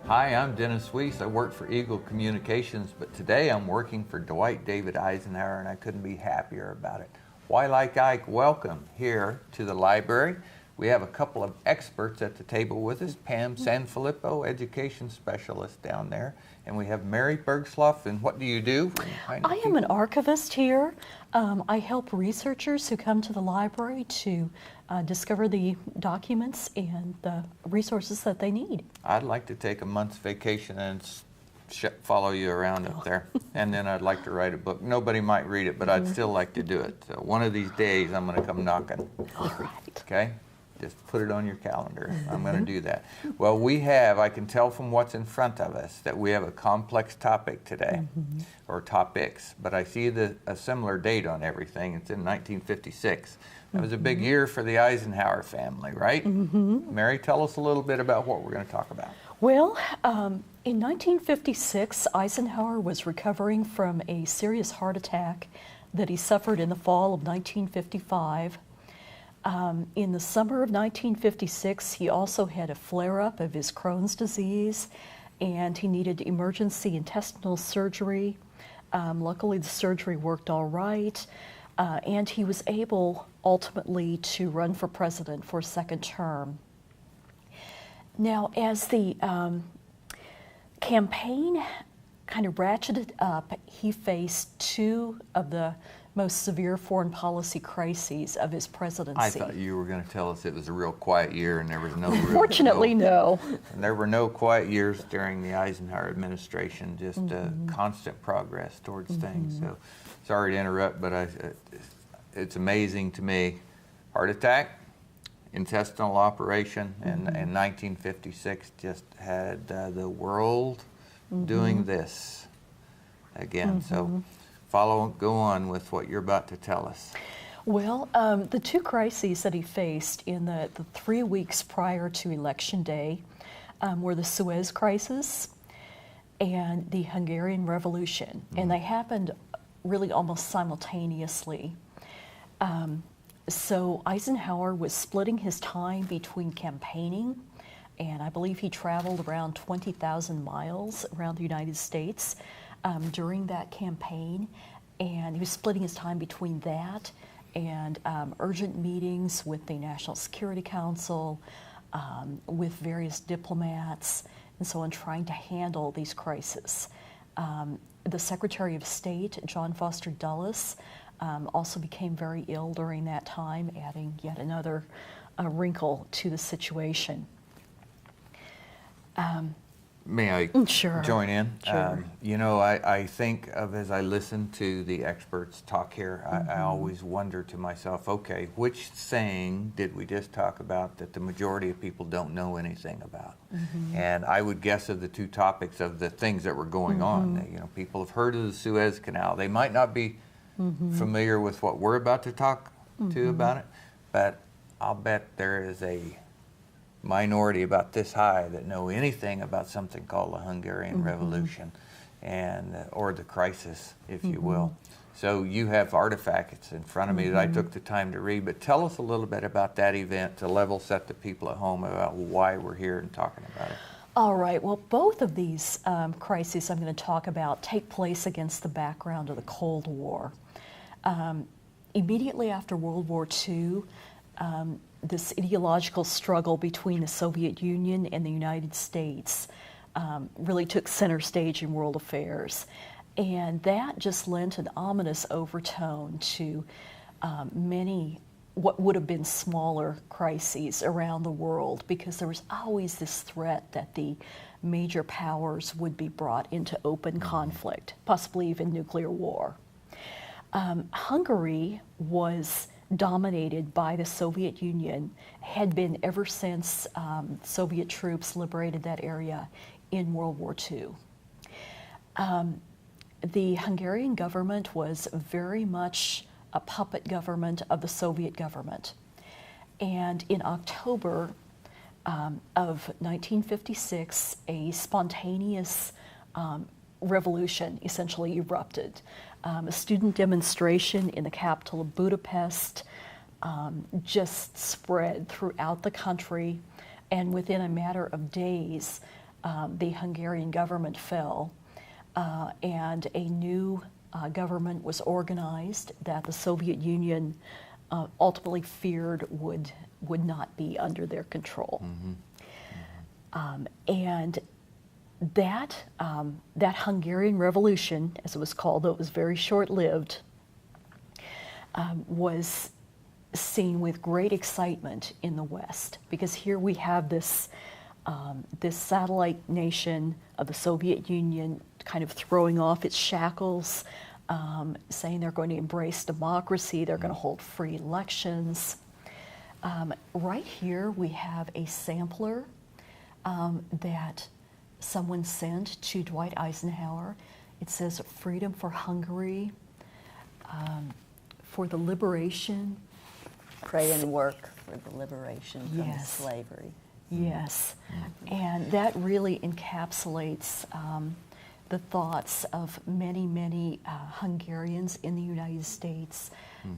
Hi, I'm Dennis Weiss. I work for Eagle Communications, but today I'm working for Dwight David Eisenhower, and I couldn't be happier about it. Why, Like Ike, welcome here to the library. We have a couple of experts at the table with us. Pam Sanfilippo, education specialist down there, and we have Mary Bergsloff. And what do you do? I am an archivist here. I help researchers who come to the library to discover the documents and the resources that they need. I'd like to take a month's vacation and follow you around up there, and then I'd like to write a book. Nobody might read it, but I'd still like to do it. So one of these days I'm going to come knocking. All right. Okay? Just put it on your calendar. I'm going to do that. Well, I can tell from what's in front of us that we have a complex topic today, or topics, but I see a similar date on everything. It's in 1956. That was a big year for the Eisenhower family, right? Mary, tell us a little bit about what we're going to talk about. Well, in 1956, Eisenhower was recovering from a serious heart attack that he suffered in the fall of 1955. In the summer of 1956, he also had a flare-up of his Crohn's disease, and he needed emergency intestinal surgery. Luckily, the surgery worked all right, and he was able ultimately to run for president for a second term. Now, as the campaign kind of ratcheted up, he faced two of the most severe foreign policy crises of his presidency. I thought you were going to tell us it was a real quiet year and there was no Unfortunately, no. And there were no quiet years during the Eisenhower administration, just constant progress towards things. So sorry to interrupt, but it's amazing to me. Heart attack, intestinal operation, and in 1956 just had the world doing this again. So go on with what you're about to tell us. Well, the two crises that he faced in the 3 weeks prior to Election Day were the Suez Crisis and the Hungarian Revolution, and they happened really almost simultaneously. So Eisenhower was splitting his time between campaigning, and I believe he traveled around 20,000 miles around the United States during that campaign, and he was splitting his time between that and urgent meetings with the National Security Council, with various diplomats, and so on, trying to handle these crises. The Secretary of State, John Foster Dulles, also became very ill during that time, adding yet another wrinkle to the situation. May I join in? Sure. I think of, as I listen to the experts talk here, I always wonder to myself, okay, which saying did we just talk about that the majority of people don't know anything about? And I would guess of the two topics of the things that were going on, people have heard of the Suez Canal. They might not be familiar with what we're about to talk to about it, but I'll bet there is a minority about this high that know anything about something called the Hungarian Revolution and or the crisis, if you will. So you have artifacts in front of me that I took the time to read, but tell us a little bit about that event to level set the people at home about why we're here and talking about it. All right, well, both of these crises I'm going to talk about take place against the background of the Cold War. Immediately after World War II, this ideological struggle between the Soviet Union and the United States really took center stage in world affairs. And that just lent an ominous overtone to many what would have been smaller crises around the world, because there was always this threat that the major powers would be brought into open conflict, possibly even nuclear war. Hungary was dominated by the Soviet Union, had been ever since Soviet troops liberated that area in World War II. The Hungarian government was very much a puppet government of the Soviet government. And in October of 1956, a spontaneous revolution essentially erupted. A student demonstration in the capital of Budapest just spread throughout the country, and within a matter of days, the Hungarian government fell, and a new government was organized that the Soviet Union ultimately feared would not be under their control. And that Hungarian Revolution, as it was called, though it was very short-lived, was seen with great excitement in the West, because here we have this satellite nation of the Soviet Union kind of throwing off its shackles, saying they're going to embrace democracy, they're going to hold free elections. Right here we have a sampler that someone sent to Dwight Eisenhower. It says, "Freedom for Hungary, for the liberation." Pray and work for the liberation from Yes. slavery. Yes, and that really encapsulates the thoughts of many, many Hungarians in the United States,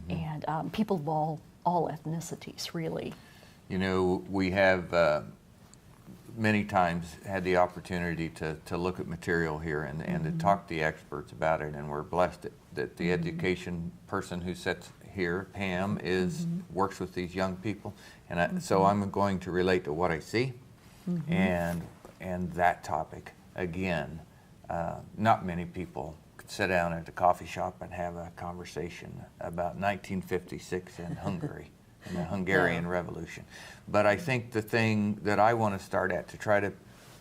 and people of all ethnicities, really. You know, we have many times had the opportunity to look at material here and to talk to the experts about it, and we're blessed that the education person who sits here, Pam, works with these young people, and so I'm going to relate to what I see, and that topic again. Not many people could sit down at a coffee shop and have a conversation about 1956 in Hungary and the Hungarian Revolution. But I think the thing that I want to start at to try to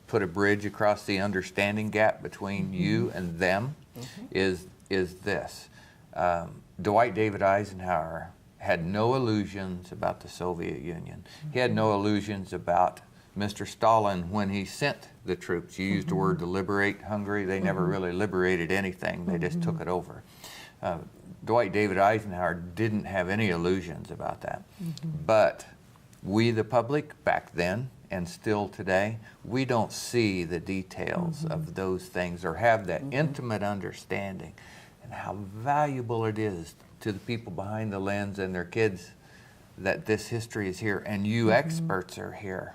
put a bridge across the understanding gap between you and them is this. Dwight David Eisenhower had no illusions about the Soviet Union. He had no illusions about Mr. Stalin when he sent the troops. You used the word to liberate Hungary. They never really liberated anything. They just took it over. Dwight David Eisenhower didn't have any illusions about that. But we, the public, back then and still today, we don't see the details of those things or have that intimate understanding and how valuable it is to the people behind the lens and their kids that this history is here, and you experts are here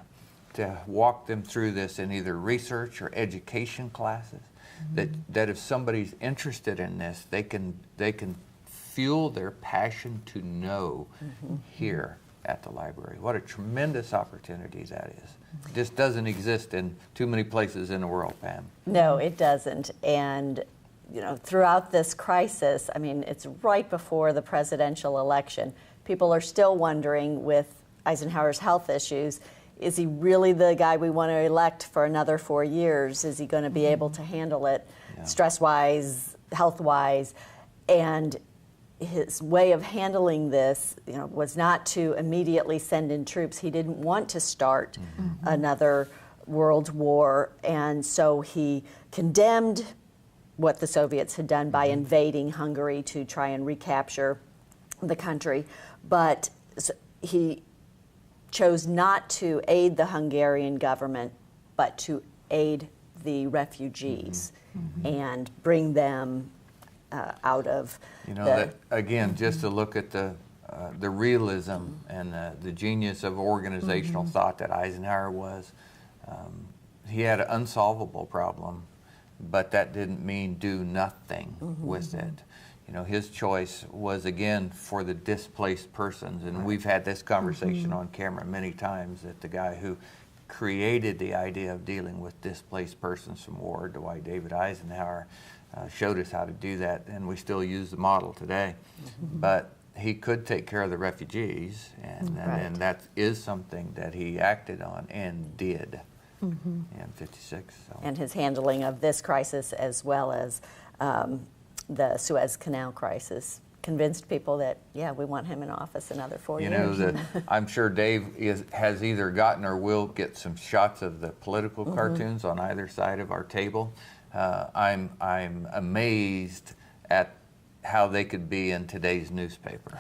to walk them through this in either research or education classes, that if somebody's interested in this, they can fuel their passion to know here at the library. What a tremendous opportunity that is. This doesn't exist in too many places in the world, Pam. No, it doesn't. And you know, throughout this crisis, I mean, it's right before the presidential election. People are still wondering, with Eisenhower's health issues, is he really the guy we want to elect for another 4 years? Is he going to be able to handle it stress-wise, health-wise? And his way of handling this, you know, was not to immediately send in troops. He didn't want to start another world war, and so he condemned what the Soviets had done by invading Hungary to try and recapture the country, but he chose not to aid the Hungarian government, but to aid the refugees and bring them out of again, just to look at the realism and the genius of organizational thought that Eisenhower was. He had an unsolvable problem, but that didn't mean do nothing with it. You know, his choice was, again, for the displaced persons, and we've had this conversation on camera many times, that the guy who created the idea of dealing with displaced persons from war, Dwight David Eisenhower, showed us how to do that, and we still use the model today. But he could take care of the refugees, and that is something that he acted on and did. In 56. So. And his handling of this crisis, as well as the Suez Canal crisis, convinced people that, we want him in office another 4 years. You know, I'm sure Dave has either gotten or will get some shots of the political cartoons on either side of our table. I'm amazed at how they could be in today's newspaper.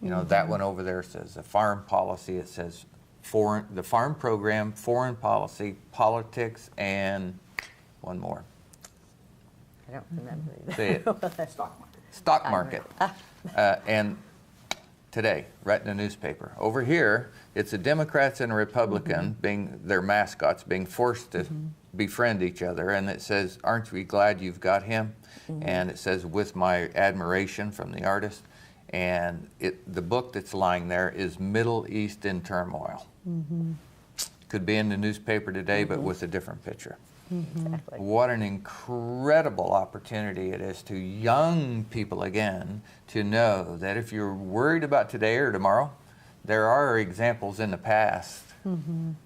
You know, that one over there says the farm policy. It says the farm program, foreign policy, politics, and one more. I don't remember either. Say it. Stock market. And today, right in the newspaper. Over here, it's the Democrats and a Republican being their mascots, being forced to befriend each other, and it says, "Aren't we glad you've got him?" And it says, "With my admiration," from the artist. And the book that's lying there is Middle East in Turmoil. Could be in the newspaper today, but with a different picture. Exactly. What an incredible opportunity it is to young people again to know that if you're worried about today or tomorrow, there are examples in the past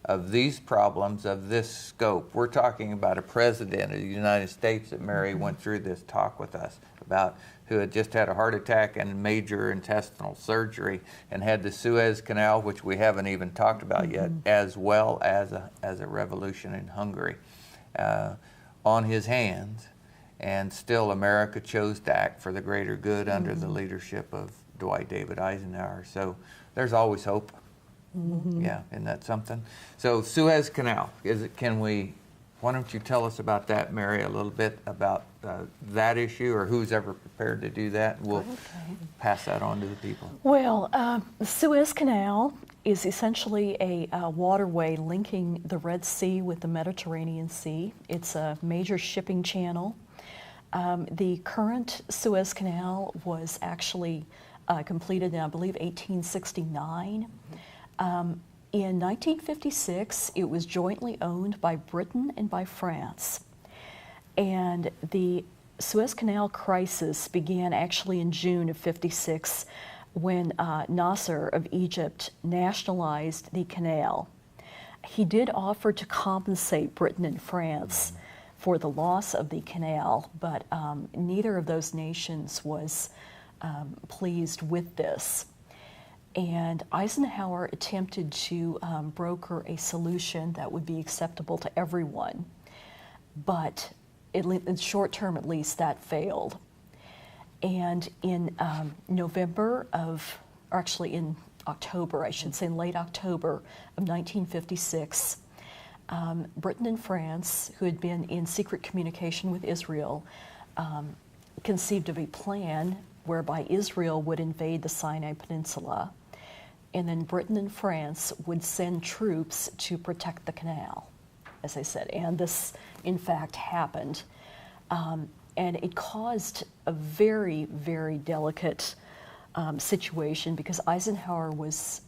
of these problems of this scope. We're talking about a president of the United States that Mary went through this talk with us about, who had just had a heart attack and major intestinal surgery and had the Suez Canal, which we haven't even talked about yet, as well as a revolution in Hungary. On his hands, and still America chose to act for the greater good under the leadership of Dwight David Eisenhower. So there's always hope. Yeah, isn't that something? So Suez Canal, why don't you tell us about that, Mary, a little bit about that issue, or who's ever prepared to do that? We'll pass that on to the people. Well, the Suez Canal is essentially a waterway linking the Red Sea with the Mediterranean Sea. It's a major shipping channel. The current Suez Canal was actually completed in, I believe, 1869. In 1956, it was jointly owned by Britain and by France. And the Suez Canal crisis began actually in June of '56 when Nasser of Egypt nationalized the canal. He did offer to compensate Britain and France for the loss of the canal, but neither of those nations was pleased with this. And Eisenhower attempted to broker a solution that would be acceptable to everyone, but in the short term at least, that failed. And in October, I should say, in late October of 1956, Britain and France, who had been in secret communication with Israel, conceived of a plan whereby Israel would invade the Sinai Peninsula, and then Britain and France would send troops to protect the canal, as I said. And this, in fact, happened. And it caused a very, very delicate situation because Eisenhower was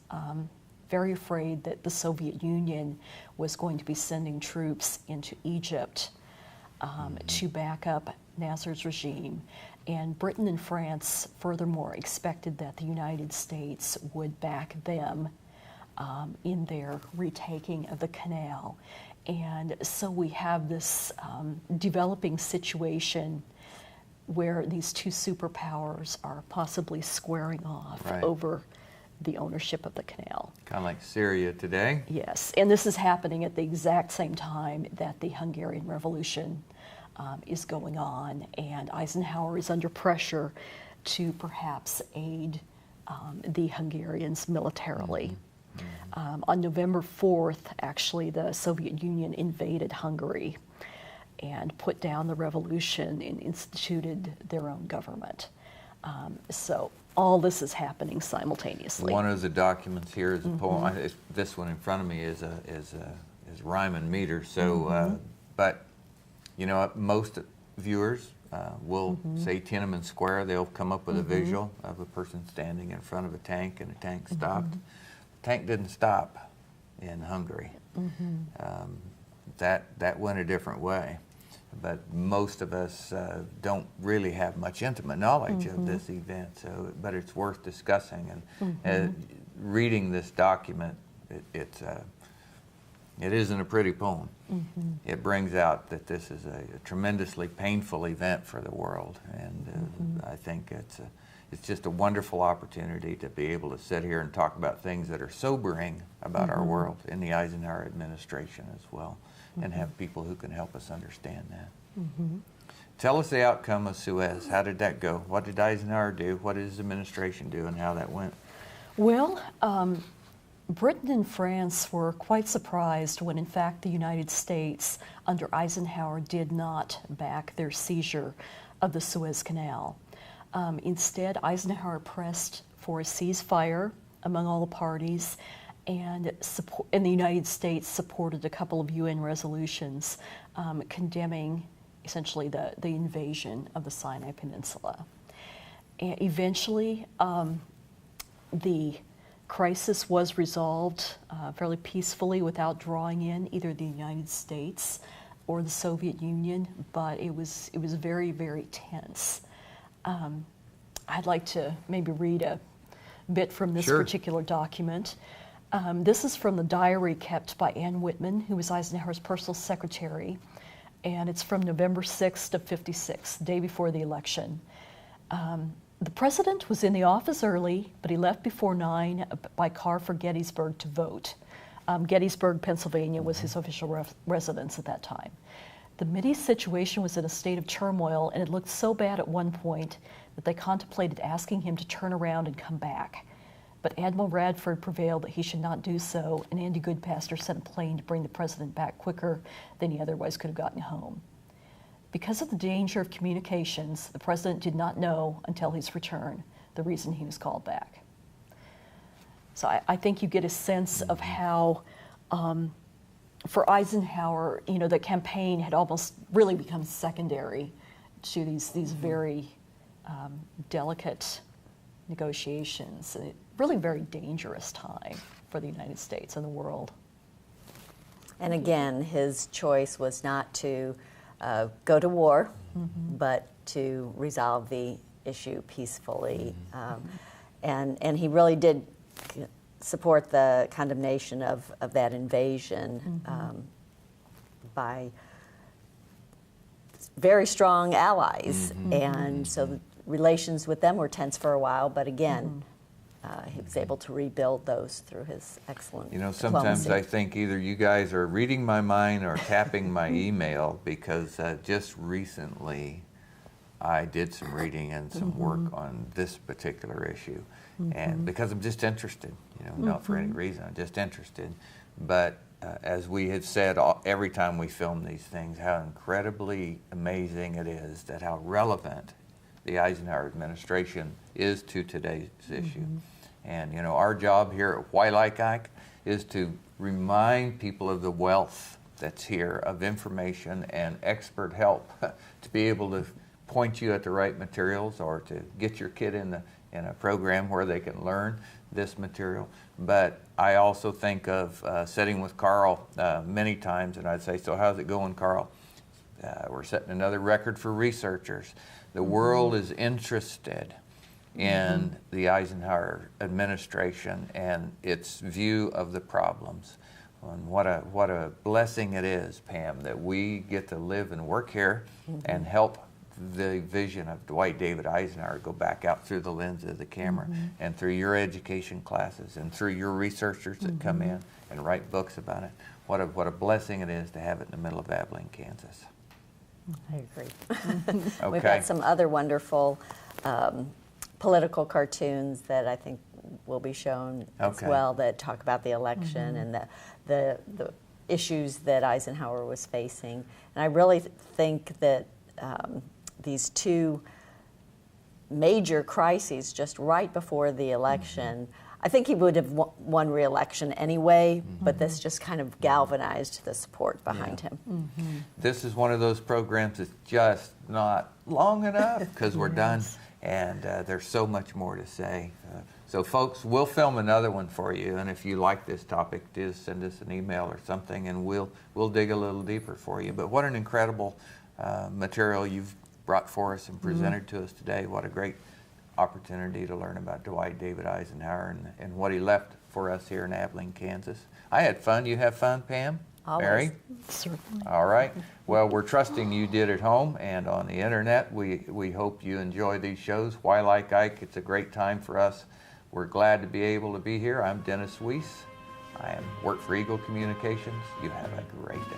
very afraid that the Soviet Union was going to be sending troops into Egypt to back up Nasser's regime. And Britain and France, furthermore, expected that the United States would back them in their retaking of the canal. And so we have this developing situation where these two superpowers are possibly squaring off over the ownership of the canal. Kind of like Syria today. Yes, and this is happening at the exact same time that the Hungarian Revolution is going on, and Eisenhower is under pressure to perhaps aid the Hungarians militarily. On November 4th, actually, the Soviet Union invaded Hungary and put down the revolution and instituted their own government. So all this is happening simultaneously. One of the documents here is a poem. This one in front of me is rhyme and meter. So, but you know, most viewers will say Tiananmen Square. They'll come up with a visual of a person standing in front of a tank, and a tank stopped. The tank didn't stop in Hungary. That went a different way. But most of us don't really have much intimate knowledge of this event. So, but it's worth discussing. And reading this document, it isn't a pretty poem. It brings out that this is a tremendously painful event for the world, and I think it's just a wonderful opportunity to be able to sit here and talk about things that are sobering about our world in the Eisenhower administration as well, and have people who can help us understand that. Tell us the outcome of Suez. How did that go? What did Eisenhower do? What did his administration do, and how that went? Well, Britain and France were quite surprised when, in fact, the United States, under Eisenhower, did not back their seizure of the Suez Canal. Instead, Eisenhower pressed for a ceasefire among all the parties, and the United States supported a couple of UN resolutions condemning essentially the invasion of the Sinai Peninsula. And eventually, the crisis was resolved fairly peacefully without drawing in either the United States or the Soviet Union, but it was very, very tense. I'd like to maybe read a bit from this Sure. particular document. This is from the diary kept by Ann Whitman, who was Eisenhower's personal secretary, and it's from November 6th of '56, the day before the election. The president was in the office early, but he left before 9 by car for Gettysburg to vote. Gettysburg, Pennsylvania was his official residence at that time. The Mideast situation was in a state of turmoil, and it looked so bad at one point that they contemplated asking him to turn around and come back. But Admiral Radford prevailed that he should not do so, and Andy Goodpaster sent a plane to bring the president back quicker than he otherwise could have gotten home. Because of the danger of communications, the president did not know until his return the reason he was called back. So I think you get a sense of how, for Eisenhower, the campaign had almost really become secondary to these very delicate negotiations, and really very dangerous time for the United States and the world. And again, his choice was not to go to war, but to resolve the issue peacefully. And he really did support the condemnation of that invasion by very strong allies. And so the relations with them were tense for a while, but again, he was able to rebuild those through his excellent Sometimes diplomacy. I think either you guys are reading my mind or tapping my email, because just recently I did some reading and some work on this particular issue. And because I'm just interested, not for any reason, I'm just interested. But as we had said every time we film these things, how incredibly amazing it is that how relevant the Eisenhower administration is to today's issue. And our job here at Like Ike is to remind people of the wealth that's here of information and expert help to be able to point you at the right materials, or to get your kid in a program where they can learn this material. But I also think of sitting with Carl many times, and I'd say, so how's it going, Carl? We're setting another record for researchers. The world is interested in the Eisenhower administration and its view of the problems. And what a blessing it is, Pam, that we get to live and work here and help the vision of Dwight David Eisenhower go back out through the lens of the camera, and through your education classes, and through your researchers that come in and write books about it. What a blessing it is to have it in the middle of Abilene, Kansas. I agree. Okay. We've got some other wonderful political cartoons that I think will be shown as well, that talk about the election and the issues that Eisenhower was facing. And I really think that these two major crises just right before the election, I think he would have won re-election anyway, but this just kind of galvanized the support behind him. This is one of those programs that's just not long enough, because we're done, and there's so much more to say. So folks, we'll film another one for you, and if you like this topic, just send us an email or something, and we'll dig a little deeper for you. But what an incredible material you've brought for us and presented to us today. What a great opportunity to learn about Dwight David Eisenhower and what he left for us here in Abilene, Kansas. I had fun. You have fun, Pam? Always. Mary? Certainly. All right. Well, we're trusting you did at home and on the internet. We hope you enjoy these shows. Why Like Ike? It's a great time for us. We're glad to be able to be here. I'm Dennis Weiss. I work for Eagle Communications. You have a great day.